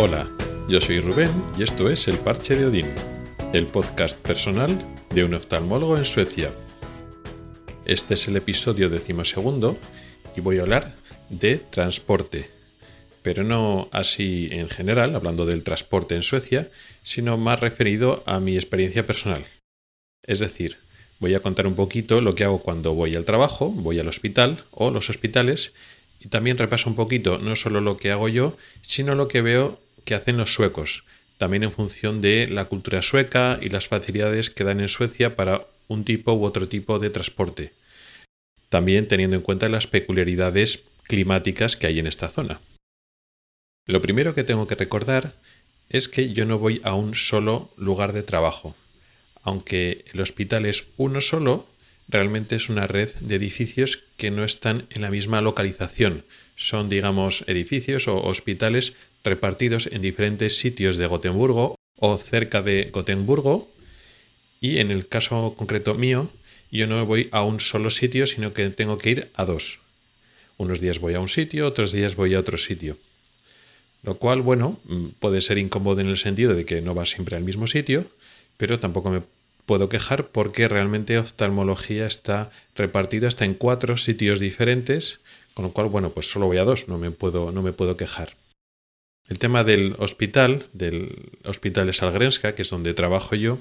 Hola, yo soy Rubén y esto es El Parche de Odín, el podcast personal de un oftalmólogo en Suecia. Este es el episodio 12º y voy a hablar de transporte, pero no así en general, hablando del transporte en Suecia, sino más referido a mi experiencia personal. Es decir, voy a contar un poquito lo que hago cuando voy al trabajo, voy al hospital o los hospitales, y también repaso un poquito no solo lo que hago yo, sino lo que veo que hacen los suecos, también en función de la cultura sueca y las facilidades que dan en Suecia para un tipo u otro tipo de transporte. También teniendo en cuenta las peculiaridades climáticas que hay en esta zona. Lo primero que tengo que recordar es que yo no voy a un solo lugar de trabajo. Aunque el hospital es uno solo, realmente es una red de edificios que no están en la misma localización. Son, digamos, edificios o hospitales repartidos en diferentes sitios de Gotemburgo o cerca de Gotemburgo. Y en el caso concreto mío, yo no voy a un solo sitio, sino que tengo que ir a dos. Unos días voy a un sitio, otros días voy a otro sitio. Lo cual, bueno, puede ser incómodo en el sentido de que no vas siempre al mismo sitio, pero tampoco me puedo quejar porque realmente oftalmología está repartida hasta en 4 sitios diferentes, con lo cual, bueno, pues solo voy a 2, no me puedo quejar. El tema del hospital de Sahlgrenska, que es donde trabajo yo,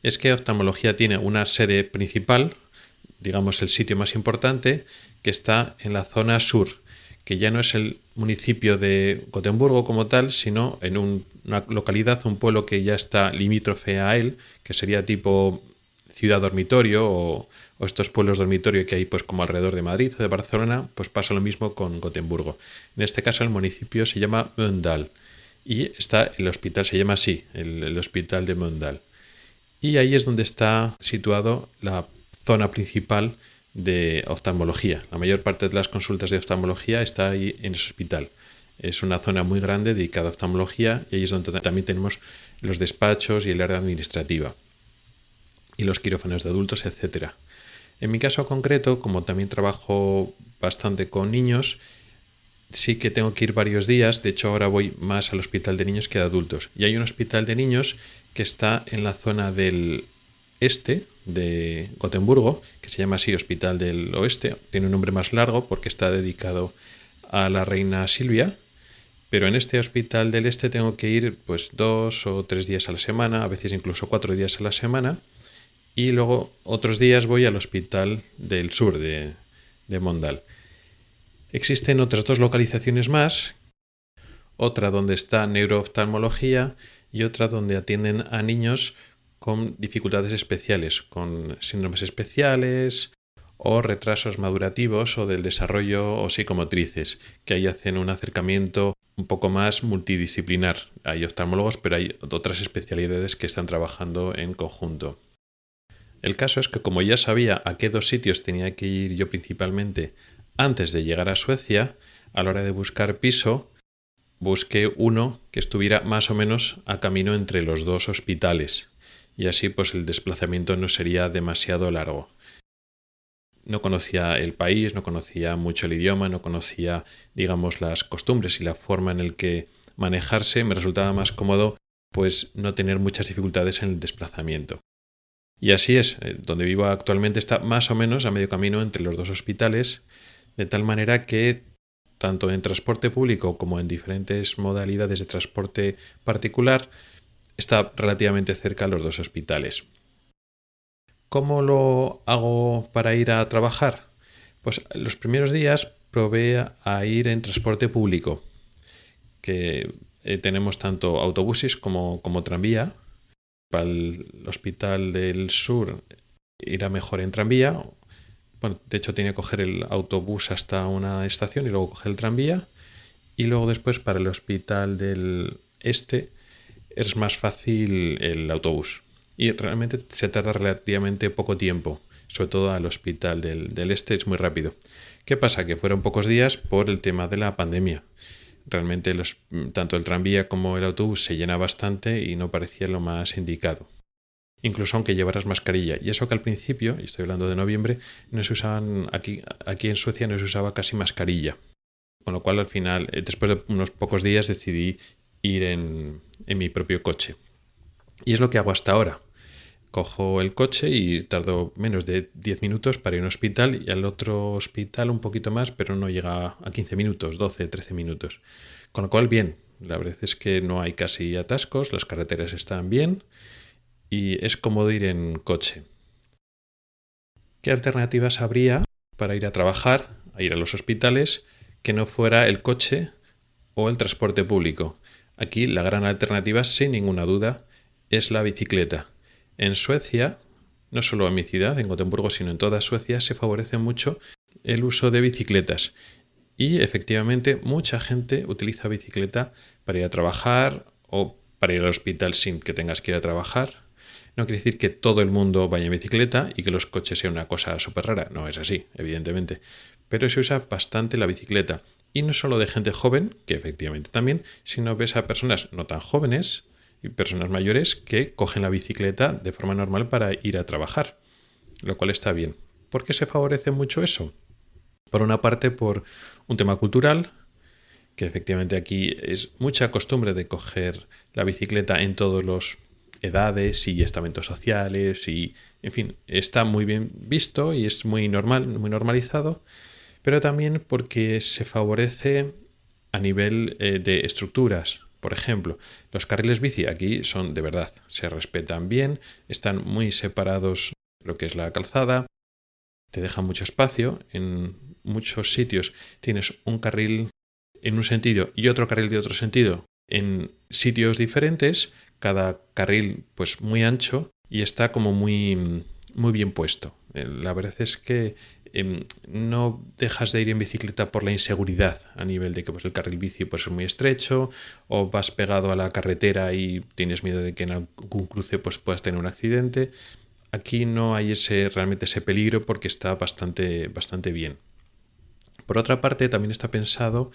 es que oftalmología tiene una sede principal, digamos el sitio más importante, que está en la zona sur, que ya no es el municipio de Gotemburgo como tal, sino en una localidad, un pueblo que ya está limítrofe a él, que sería tipo ciudad dormitorio o estos pueblos dormitorio que hay pues como alrededor de Madrid o de Barcelona, pues pasa lo mismo con Gotemburgo. En este caso el municipio se llama Mölndal y el hospital se llama así, el hospital de Mölndal. Y ahí es donde está situado la zona principal de oftalmología. La mayor parte de las consultas de oftalmología está ahí en ese hospital. Es una zona muy grande dedicada a oftalmología y ahí es donde también tenemos los despachos y el área administrativa y los quirófanos de adultos, etc. En mi caso concreto, como también trabajo bastante con niños, sí que tengo que ir varios días. De hecho, ahora voy más al hospital de niños que de adultos. Y hay un hospital de niños que está en la zona del este de Gotemburgo, que se llama así Hospital del Oeste. Tiene un nombre más largo porque está dedicado a la reina Silvia. Pero en este hospital del este tengo que ir pues 2 o 3 días a la semana, a veces incluso 4 días a la semana. Y luego otros días voy al hospital del sur de Mölndal. Existen otras 2 localizaciones más, otra donde está neurooftalmología y otra donde atienden a niños con dificultades especiales, con síndromes especiales o retrasos madurativos o del desarrollo o psicomotrices, que ahí hacen un acercamiento un poco más multidisciplinar. Hay oftalmólogos, pero hay otras especialidades que están trabajando en conjunto. El caso es que como ya sabía a qué 2 sitios tenía que ir yo principalmente antes de llegar a Suecia, a la hora de buscar piso, busqué uno que estuviera más o menos a camino entre los 2 hospitales y así pues el desplazamiento no sería demasiado largo. No conocía el país, no conocía mucho el idioma, no conocía, digamos, las costumbres y la forma en la que manejarse. Me resultaba más cómodo pues no tener muchas dificultades en el desplazamiento. Y así es, donde vivo actualmente está más o menos a medio camino entre los 2 hospitales, de tal manera que tanto en transporte público como en diferentes modalidades de transporte particular está relativamente cerca a los 2 hospitales. ¿Cómo lo hago para ir a trabajar? Pues los primeros días probé a ir en transporte público, que tenemos tanto autobuses como tranvía. Para el hospital del sur irá mejor en tranvía. Bueno, de hecho tenía que coger el autobús hasta una estación y luego coger el tranvía. Y luego después para el hospital del este es más fácil el autobús. Y realmente se tarda relativamente poco tiempo. Sobre todo al hospital del este es muy rápido. ¿Qué pasa? Que fueron pocos días por el tema de la pandemia. Realmente tanto el tranvía como el autobús se llena bastante y no parecía lo más indicado. Incluso aunque llevaras mascarilla. Y eso que al principio, y estoy hablando de noviembre, no se usaban aquí en Suecia no se usaba casi mascarilla. Con lo cual al final, después de unos pocos días, decidí ir en mi propio coche. Y es lo que hago hasta ahora. Cojo el coche y tardo menos de 10 minutos para ir a un hospital y al otro hospital un poquito más, pero no llega a 15 minutos, 12, 13 minutos. Con lo cual, bien, la verdad es que no hay casi atascos, las carreteras están bien y es cómodo ir en coche. ¿Qué alternativas habría para ir a trabajar, a ir a los hospitales, que no fuera el coche o el transporte público? Aquí la gran alternativa, sin ninguna duda, es la bicicleta. En Suecia, no solo en mi ciudad, en Gotemburgo, sino en toda Suecia, se favorece mucho el uso de bicicletas. Y efectivamente mucha gente utiliza bicicleta para ir a trabajar o para ir al hospital sin que tengas que ir a trabajar. No quiere decir que todo el mundo vaya en bicicleta y que los coches sean una cosa súper rara. No es así, evidentemente. Pero se usa bastante la bicicleta. Y no solo de gente joven, que efectivamente también, sino ves a personas no tan jóvenes y personas mayores que cogen la bicicleta de forma normal para ir a trabajar. Lo cual está bien. ¿Por qué se favorece mucho eso? Por una parte, por un tema cultural, que efectivamente aquí es mucha costumbre de coger la bicicleta en todos los edades y estamentos sociales y, en fin, está muy bien visto y es muy normal, muy normalizado, pero también porque se favorece a nivel de estructuras. Por ejemplo, los carriles bici aquí son de verdad, se respetan bien, están muy separados lo que es la calzada, te dejan mucho espacio, en muchos sitios tienes un carril en un sentido y otro carril de otro sentido en sitios diferentes, cada carril pues muy ancho y está como muy bien puesto. La verdad es que no dejas de ir en bicicleta por la inseguridad a nivel de que pues, el carril bici pues, es muy estrecho o vas pegado a la carretera y tienes miedo de que en algún cruce pues, puedas tener un accidente. Aquí no hay realmente ese peligro porque está bastante bien. Por otra parte, también está pensado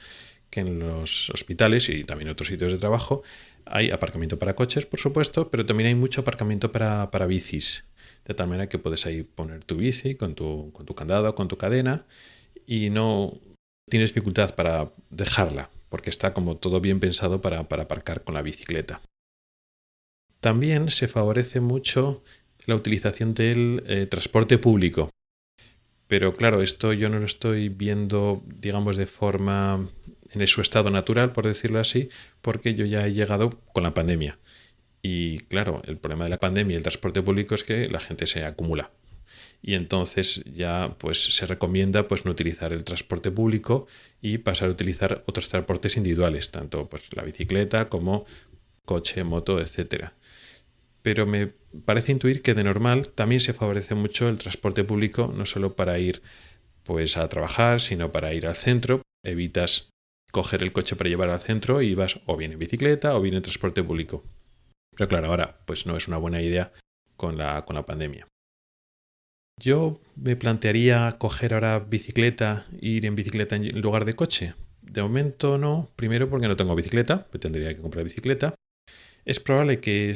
que en los hospitales y también en otros sitios de trabajo hay aparcamiento para coches, por supuesto, pero también hay mucho aparcamiento para bicis. De tal manera que puedes ahí poner tu bici con tu candado, con tu cadena y no tienes dificultad para dejarla, porque está como todo bien pensado para aparcar con la bicicleta. También se favorece mucho la utilización del transporte público. Pero claro, esto yo no lo estoy viendo, digamos, de forma en su estado natural, por decirlo así, porque yo ya he llegado con la pandemia. Y claro, el problema de la pandemia y el transporte público es que la gente se acumula. Y entonces ya pues se recomienda pues no utilizar el transporte público y pasar a utilizar otros transportes individuales, tanto pues la bicicleta como coche, moto, etcétera. Pero me parece intuir que de normal también se favorece mucho el transporte público, no solo para ir pues a trabajar, sino para ir al centro. Evitas coger el coche para llevar al centro y vas o bien en bicicleta o bien en transporte público. Pero claro, ahora pues no es una buena idea con la pandemia. Yo me plantearía coger ahora bicicleta, ir en bicicleta en lugar de coche. De momento no, primero porque no tengo bicicleta, me tendría que comprar bicicleta. Es probable que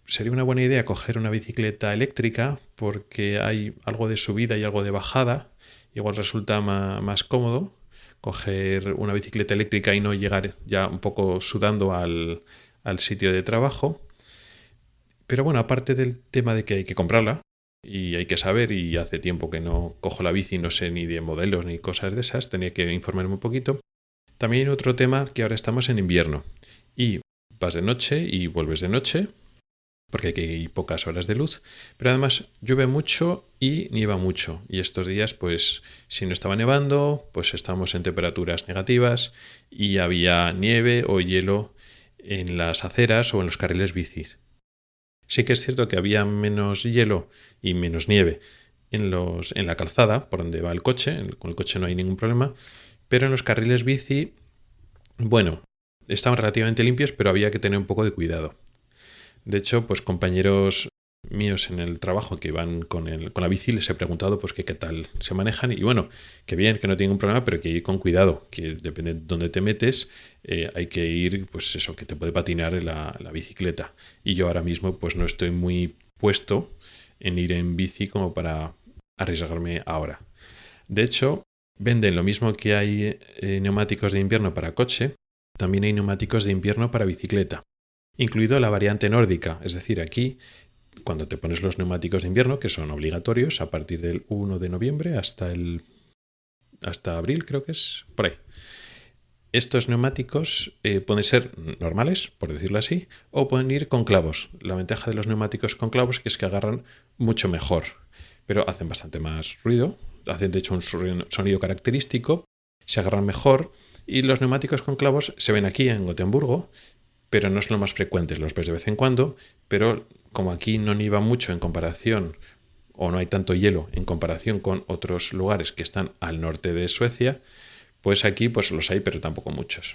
sería una buena idea coger una bicicleta eléctrica porque hay algo de subida y algo de bajada. Igual resulta más cómodo coger una bicicleta eléctrica y no llegar ya un poco sudando al sitio de trabajo. Pero bueno, aparte del tema de que hay que comprarla y hay que saber, y hace tiempo que no cojo la bici, no sé ni de modelos ni cosas de esas, tenía que informarme un poquito. También hay otro tema que ahora estamos en invierno y vas de noche y vuelves de noche porque hay pocas horas de luz, pero además llueve mucho y nieva mucho. Y estos días, pues, si no estaba nevando, pues estamos en temperaturas negativas y había nieve o hielo en las aceras o en los carriles bicis. Sí que es cierto que había menos hielo y menos nieve en la calzada por donde va el coche, con el coche no hay ningún problema, pero en los carriles bici, bueno, estaban relativamente limpios, pero había que tener un poco de cuidado. De hecho, pues compañeros míos en el trabajo que van con la bici les he preguntado pues qué tal se manejan y bueno, que bien, que no tienen ningún problema, pero que ir con cuidado, que depende de dónde te metes, hay que ir, pues eso, que te puede patinar la bicicleta. Y yo ahora mismo pues no estoy muy puesto en ir en bici como para arriesgarme ahora. De hecho, venden lo mismo que hay neumáticos de invierno para coche, también hay neumáticos de invierno para bicicleta, incluido la variante nórdica, es decir, aquí cuando te pones los neumáticos de invierno, que son obligatorios a partir del 1 de noviembre hasta abril, creo que es, por ahí. Estos neumáticos pueden ser normales, por decirlo así, o pueden ir con clavos. La ventaja de los neumáticos con clavos es que agarran mucho mejor, pero hacen bastante más ruido, hacen de hecho un sonido característico, se agarran mejor, y los neumáticos con clavos se ven aquí en Gotemburgo, pero no es lo más frecuente, los ves de vez en cuando, pero como aquí no nieva mucho en comparación, o no hay tanto hielo en comparación con otros lugares que están al norte de Suecia, pues aquí pues los hay, pero tampoco muchos.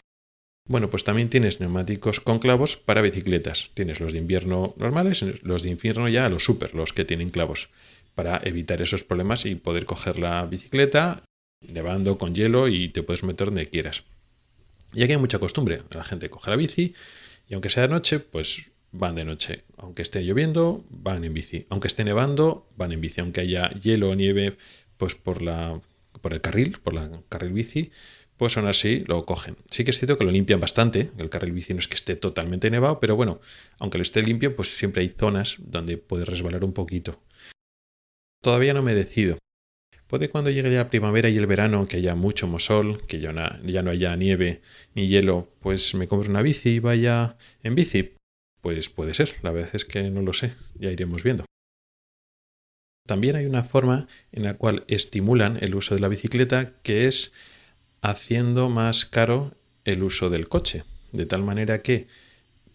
Bueno, pues también tienes neumáticos con clavos para bicicletas. Tienes los de invierno normales, los de invierno ya los super, los que tienen clavos, para evitar esos problemas y poder coger la bicicleta nevando con hielo y te puedes meter donde quieras. Y aquí hay mucha costumbre. La gente coge la bici y aunque sea de noche, pues van de noche. Aunque esté lloviendo, van en bici. Aunque esté nevando, van en bici. Aunque haya hielo o nieve, pues por la carril bici, pues aún así lo cogen. Sí que es cierto que lo limpian bastante. El carril bici no es que esté totalmente nevado, pero bueno, aunque lo esté limpio, pues siempre hay zonas donde puede resbalar un poquito. Todavía no me decido. Puede cuando llegue la primavera y el verano, que haya mucho mosol, que ya no haya nieve ni hielo, pues me compre una bici y vaya en bici. Pues puede ser, la verdad es que no lo sé, ya iremos viendo. También hay una forma en la cual estimulan el uso de la bicicleta, que es haciendo más caro el uso del coche, de tal manera que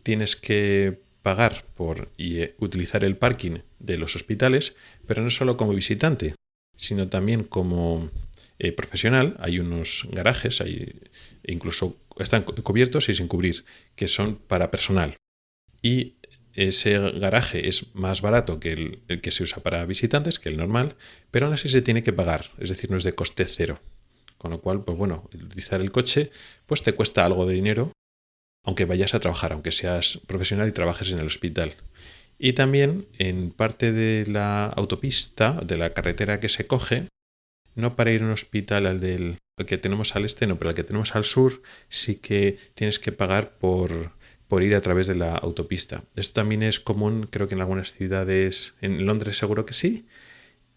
tienes que pagar por utilizar el parking de los hospitales, pero no solo como visitante, sino también como profesional. Hay unos garajes, incluso están cubiertos y sin cubrir, que son para personal. Y ese garaje es más barato que el que se usa para visitantes, que el normal, pero aún así se tiene que pagar, es decir, no es de coste cero. Con lo cual, pues bueno, utilizar el coche pues te cuesta algo de dinero, aunque vayas a trabajar, aunque seas profesional y trabajes en el hospital. Y también en parte de la autopista, de la carretera que se coge, no para ir a un hospital al que tenemos al este, no, pero al que tenemos al sur, sí que tienes que pagar por ir a través de la autopista. Esto también es común, creo que en algunas ciudades, en Londres seguro que sí,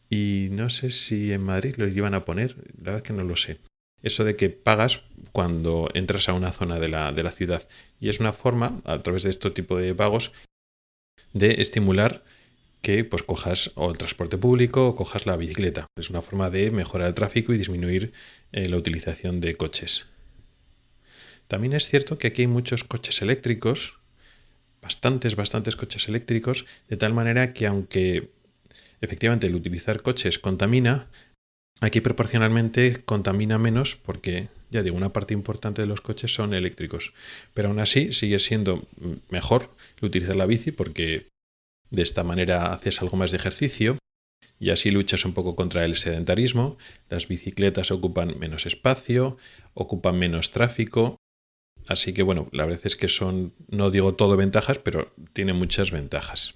y no sé si en Madrid lo iban a poner, la verdad es que no lo sé. Eso de que pagas cuando entras a una zona de la ciudad. Y es una forma, a través de este tipo de pagos, de estimular que pues cojas o el transporte público o cojas la bicicleta. Es una forma de mejorar el tráfico y disminuir la utilización de coches. También es cierto que aquí hay muchos coches eléctricos, bastantes coches eléctricos, de tal manera que aunque efectivamente el utilizar coches contamina, aquí proporcionalmente contamina menos porque, ya digo, una parte importante de los coches son eléctricos. Pero aún así sigue siendo mejor utilizar la bici porque de esta manera haces algo más de ejercicio y así luchas un poco contra el sedentarismo. Las bicicletas ocupan menos espacio, ocupan menos tráfico. Así que bueno, la verdad es que son, no digo todo ventajas, pero tiene muchas ventajas.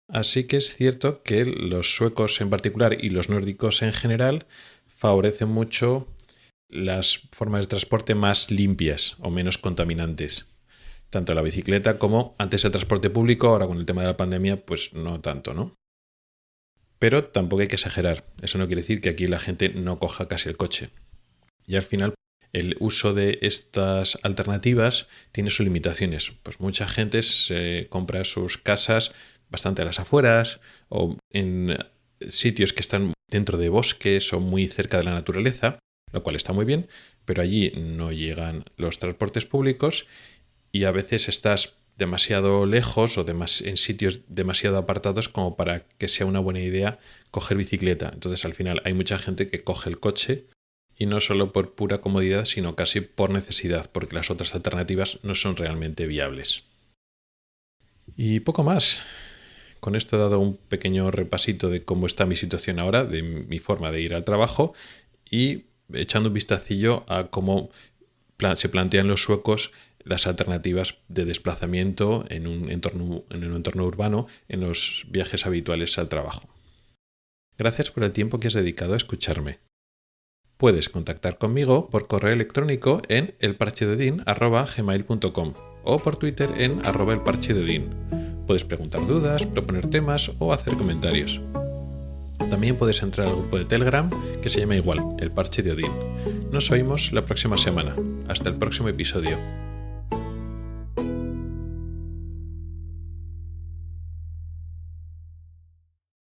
Así que es cierto que los suecos en particular y los nórdicos en general favorecen mucho las formas de transporte más limpias o menos contaminantes. Tanto la bicicleta como antes el transporte público, ahora con el tema de la pandemia, pues no tanto, ¿no? Pero tampoco hay que exagerar. Eso no quiere decir que aquí la gente no coja casi el coche. Y al final el uso de estas alternativas tiene sus limitaciones. Pues mucha gente se compra sus casas bastante a las afueras o en sitios que están dentro de bosques o muy cerca de la naturaleza, lo cual está muy bien, pero allí no llegan los transportes públicos y a veces estás demasiado lejos o en sitios demasiado apartados como para que sea una buena idea coger bicicleta. Entonces al final hay mucha gente que coge el coche y no solo por pura comodidad, sino casi por necesidad, porque las otras alternativas no son realmente viables. Y poco más. Con esto he dado un pequeño repasito de cómo está mi situación ahora, de mi forma de ir al trabajo y echando un vistacillo a cómo se plantean los suecos las alternativas de desplazamiento en un entorno urbano en los viajes habituales al trabajo. Gracias por el tiempo que has dedicado a escucharme. Puedes contactar conmigo por correo electrónico en elparchedeodin@gmail.com o por Twitter en @elparchedeodin. Puedes preguntar dudas, proponer temas o hacer comentarios. También puedes entrar al grupo de Telegram que se llama igual, El Parche de Odín. Nos oímos la próxima semana. Hasta el próximo episodio.